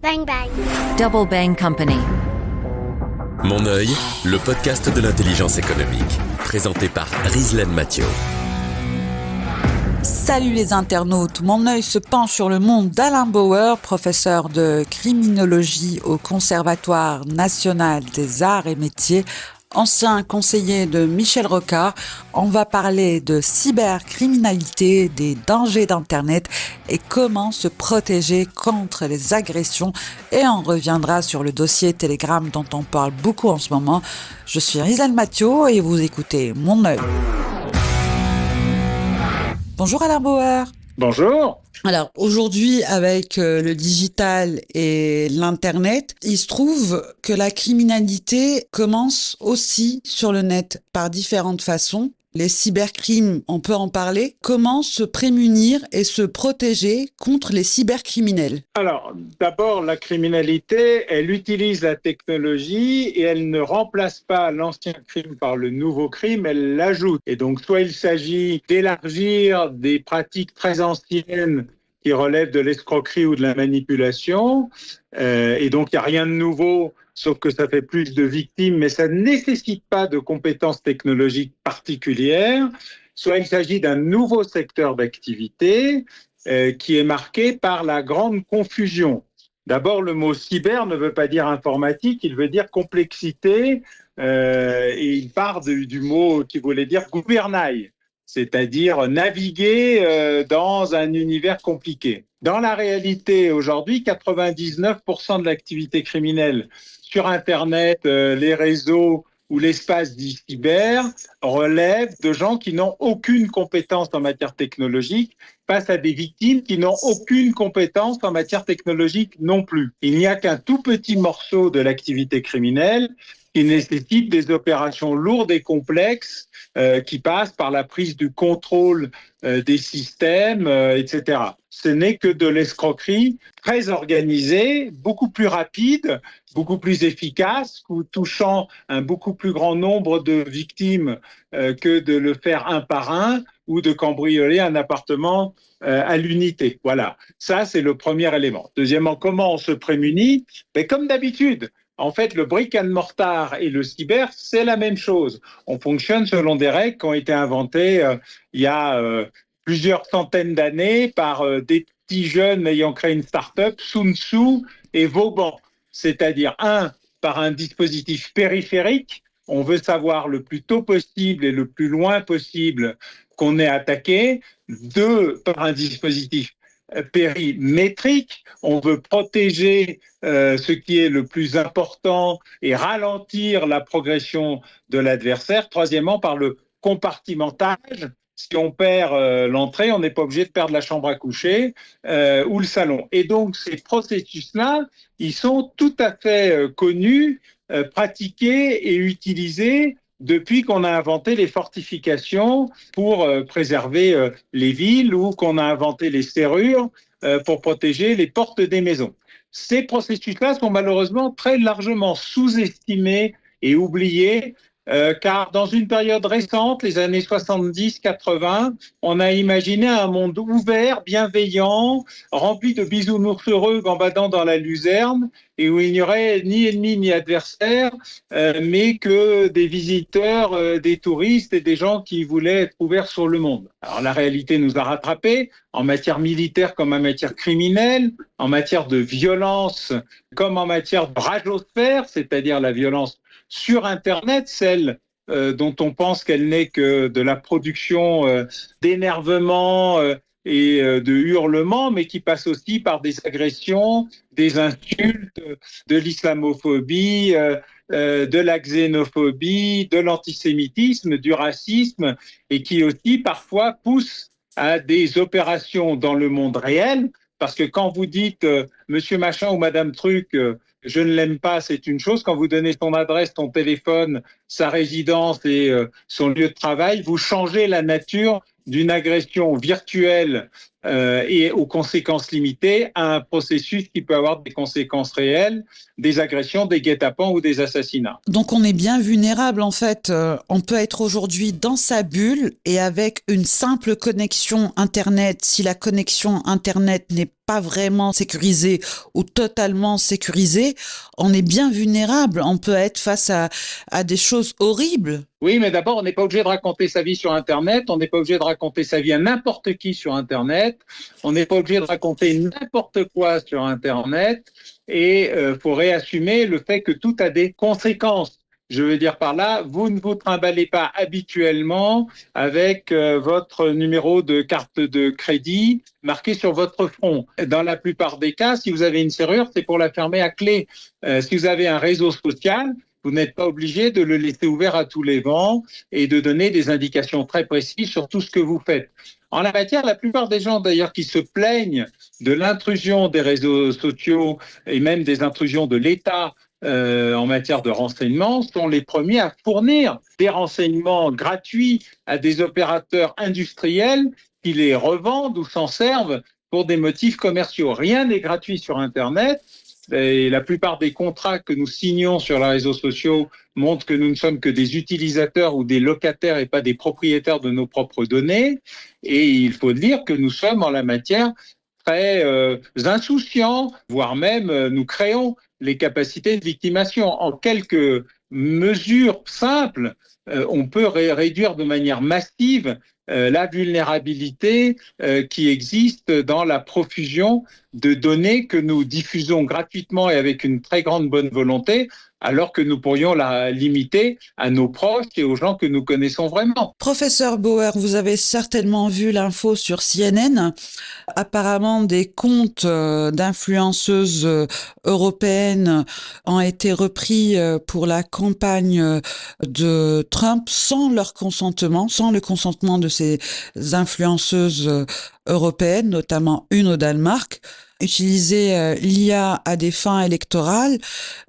Bang Bang. Double Bang Company. Mon œil, le podcast de l'intelligence économique, présenté par Rizlen Mathieu. Salut les internautes, mon œil se penche sur le monde d'Alain Bauer, professeur de criminologie au Conservatoire national des arts et métiers, ancien conseiller de Michel Rocard. On va parler de cybercriminalité, des dangers d'Internet et comment se protéger contre les agressions. Et on reviendra sur le dossier Telegram dont on parle beaucoup en ce moment. Je suis Rizlen Mathieu et vous écoutez Mon œil. Bonjour Alain Bauer. Bonjour. Alors aujourd'hui, avec le digital et l'Internet, il se trouve que la criminalité commence aussi sur le net par différentes façons. Les cybercrimes, on peut en parler. Comment se prémunir et se protéger contre les cybercriminels ? Alors, d'abord, la criminalité, elle utilise la technologie et elle ne remplace pas l'ancien crime par le nouveau crime, elle l'ajoute. Et donc, soit il s'agit d'élargir des pratiques très anciennes qui relèvent de l'escroquerie ou de la manipulation, et donc il n'y a rien de nouveau, sauf que ça fait plus de victimes, mais ça ne nécessite pas de compétences technologiques particulières, soit il s'agit d'un nouveau secteur d'activité qui est marqué par la grande confusion. D'abord, le mot cyber ne veut pas dire informatique, il veut dire complexité, et il part du mot qui voulait dire gouvernail, c'est-à-dire naviguer dans un univers compliqué. Dans la réalité, aujourd'hui, 99% de l'activité criminelle sur Internet, les réseaux ou l'espace dit cyber relève de gens qui n'ont aucune compétence en matière technologique face à des victimes qui n'ont aucune compétence en matière technologique non plus. Il n'y a qu'un tout petit morceau de l'activité criminelle qui nécessite des opérations lourdes et complexes qui passent par la prise du contrôle des systèmes, etc. Ce n'est que de l'escroquerie très organisée, beaucoup plus rapide, beaucoup plus efficace, touchant un beaucoup plus grand nombre de victimes que de le faire un par un ou de cambrioler un appartement à l'unité. Voilà, ça c'est le premier élément. Deuxièmement, comment on se prémunit ? Comme d'habitude. En fait, le brick and mortar et le cyber, c'est la même chose. On fonctionne selon des règles qui ont été inventées il y a plusieurs centaines d'années par des petits jeunes ayant créé une start-up, Sun Tzu et Vauban. C'est-à-dire, par un dispositif périphérique, on veut savoir le plus tôt possible et le plus loin possible qu'on est attaqué. 2, par un dispositif périmétrique, on veut protéger ce qui est le plus important et ralentir la progression de l'adversaire. Troisièmement, par le compartimentage. Si on perd l'entrée, on n'est pas obligé de perdre la chambre à coucher ou le salon. Et donc, ces processus-là, ils sont tout à fait connus, pratiqués et utilisés depuis qu'on a inventé les fortifications pour préserver les villes ou qu'on a inventé les serrures pour protéger les portes des maisons. Ces processus-là sont malheureusement très largement sous-estimés et oubliés car dans une période récente, les années 70-80, on a imaginé un monde ouvert, bienveillant, rempli de bisounours heureux gambadant dans la luzerne et où il n'y aurait ni ennemis ni adversaires, mais que des visiteurs, des touristes et des gens qui voulaient être ouverts sur le monde. Alors la réalité nous a rattrapés en matière militaire comme en matière criminelle, en matière de violence comme en matière de ragosphère, c'est-à-dire la violence sur Internet, celle dont on pense qu'elle n'est que de la production d'énervement et de hurlements, mais qui passe aussi par des agressions, des insultes, de l'islamophobie, de la xénophobie, de l'antisémitisme, du racisme, et qui aussi parfois pousse à des opérations dans le monde réel, parce que quand vous dites Monsieur Machin ou Madame Truc, je ne l'aime pas, c'est une chose. Quand vous donnez son adresse, son téléphone, sa résidence et son lieu de travail, vous changez la nature d'une agression virtuelle et aux conséquences limitées à un processus qui peut avoir des conséquences réelles, des agressions, des guet-apens ou des assassinats. Donc on est bien vulnérable en fait. On peut être aujourd'hui dans sa bulle et avec une simple connexion Internet, si la connexion Internet n'est pas vraiment sécurisée ou totalement sécurisée, on est bien vulnérable. On peut être face à des choses horribles. Oui, mais d'abord, on n'est pas obligé de raconter sa vie sur Internet, on n'est pas obligé de raconter sa vie à n'importe qui sur Internet, on n'est pas obligé de raconter n'importe quoi sur Internet, et faut réassumer le fait que tout a des conséquences. Je veux dire par là, vous ne vous trimballez pas habituellement avec votre numéro de carte de crédit marqué sur votre front. Dans la plupart des cas, si vous avez une serrure, c'est pour la fermer à clé. Si vous avez un réseau social, vous n'êtes pas obligé de le laisser ouvert à tous les vents et de donner des indications très précises sur tout ce que vous faites. En la matière, la plupart des gens d'ailleurs qui se plaignent de l'intrusion des réseaux sociaux et même des intrusions de l'État en matière de renseignement sont les premiers à fournir des renseignements gratuits à des opérateurs industriels qui les revendent ou s'en servent pour des motifs commerciaux. Rien n'est gratuit sur Internet. Et la plupart des contrats que nous signons sur les réseaux sociaux montrent que nous ne sommes que des utilisateurs ou des locataires et pas des propriétaires de nos propres données. Et il faut dire que nous sommes en la matière très insouciants, voire même nous créons les capacités de victimation. En quelques mesures simples, on peut réduire de manière massive la vulnérabilité qui existe dans la profusion de données que nous diffusons gratuitement et avec une très grande bonne volonté, alors que nous pourrions la limiter à nos proches et aux gens que nous connaissons vraiment. Professeur Bauer, vous avez certainement vu l'info sur CNN. Apparemment, des comptes d'influenceuses européennes ont été repris pour la campagne de Trump sans leur consentement, sans le consentement de ces influenceuses européennes, notamment une au Danemark. Utiliser l'IA à des fins électorales,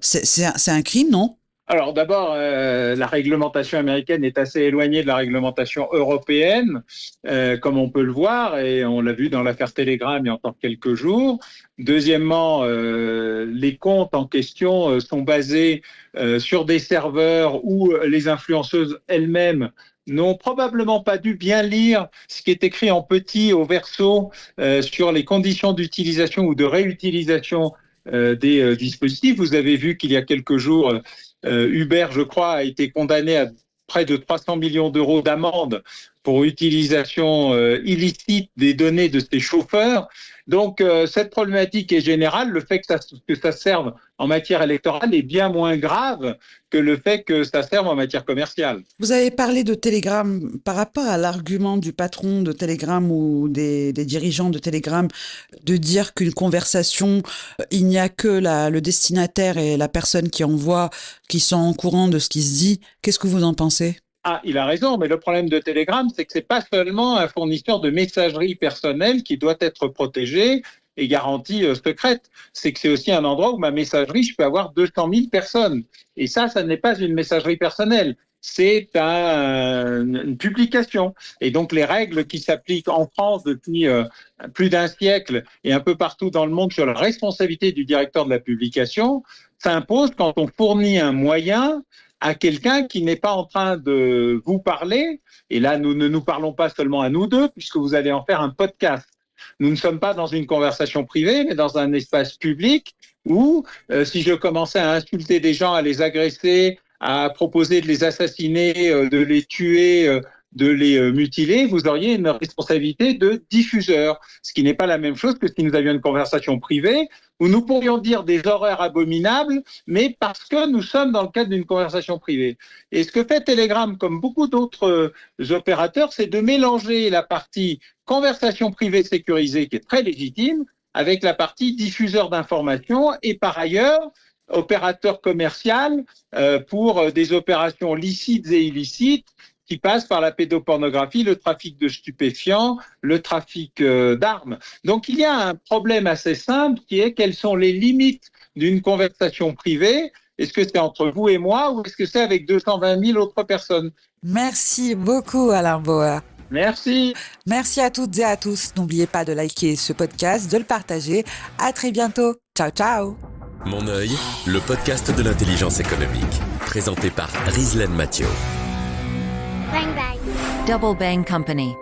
c'est un crime, non ? Alors d'abord, la réglementation américaine est assez éloignée de la réglementation européenne, comme on peut le voir, et on l'a vu dans l'affaire Telegram il y a encore quelques jours. Deuxièmement, les comptes en question sont basés sur des serveurs où les influenceuses elles-mêmes n'ont probablement pas dû bien lire ce qui est écrit en petit au verso sur les conditions d'utilisation ou de réutilisation des dispositifs. Vous avez vu qu'il y a quelques jours, Uber, je crois, a été condamné à près de 300 millions d'euros d'amende pour utilisation illicite des données de ses chauffeurs. Donc, cette problématique est générale. Le fait que ça serve en matière électorale est bien moins grave que le fait que ça serve en matière commerciale. Vous avez parlé de Telegram. Par rapport à l'argument du patron de Telegram ou des dirigeants de Telegram de dire qu'une conversation, il n'y a que le destinataire et la personne qui envoie qui sont au courant de ce qui se dit, qu'est-ce que vous en pensez ? Ah, il a raison, mais le problème de Telegram, c'est que c'est pas seulement un fournisseur de messagerie personnelle qui doit être protégé et garantie secrète. C'est que c'est aussi un endroit où ma messagerie, je peux avoir 200 000 personnes. Et ça n'est pas une messagerie personnelle. C'est une publication. Et donc, les règles qui s'appliquent en France depuis plus d'un siècle et un peu partout dans le monde sur la responsabilité du directeur de la publication s'imposent quand on fournit un moyen à quelqu'un qui n'est pas en train de vous parler. Et là, nous ne nous parlons pas seulement à nous deux, puisque vous allez en faire un podcast. Nous ne sommes pas dans une conversation privée, mais dans un espace public où, si je commençais à insulter des gens, à les agresser, à proposer de les assassiner, de les tuer, de les mutiler, vous auriez une responsabilité de diffuseur, ce qui n'est pas la même chose que si nous avions une conversation privée où nous pourrions dire des horreurs abominables, mais parce que nous sommes dans le cadre d'une conversation privée. Et ce que fait Telegram, comme beaucoup d'autres opérateurs, c'est de mélanger la partie conversation privée sécurisée, qui est très légitime, avec la partie diffuseur d'informations et par ailleurs, opérateur commercial pour des opérations licites et illicites qui passent par la pédopornographie, le trafic de stupéfiants, le trafic d'armes. Donc il y a un problème assez simple qui est quelles sont les limites d'une conversation privée. Est-ce que c'est entre vous et moi ou est-ce que c'est avec 220 000 autres personnes ? Merci beaucoup Alain Bauer. Merci. Merci à toutes et à tous. N'oubliez pas de liker ce podcast, de le partager. À très bientôt. Ciao, ciao. Mon œil, le podcast de l'intelligence économique, présenté par Rislaine Mathieu. Bang bang. Double Bang Company.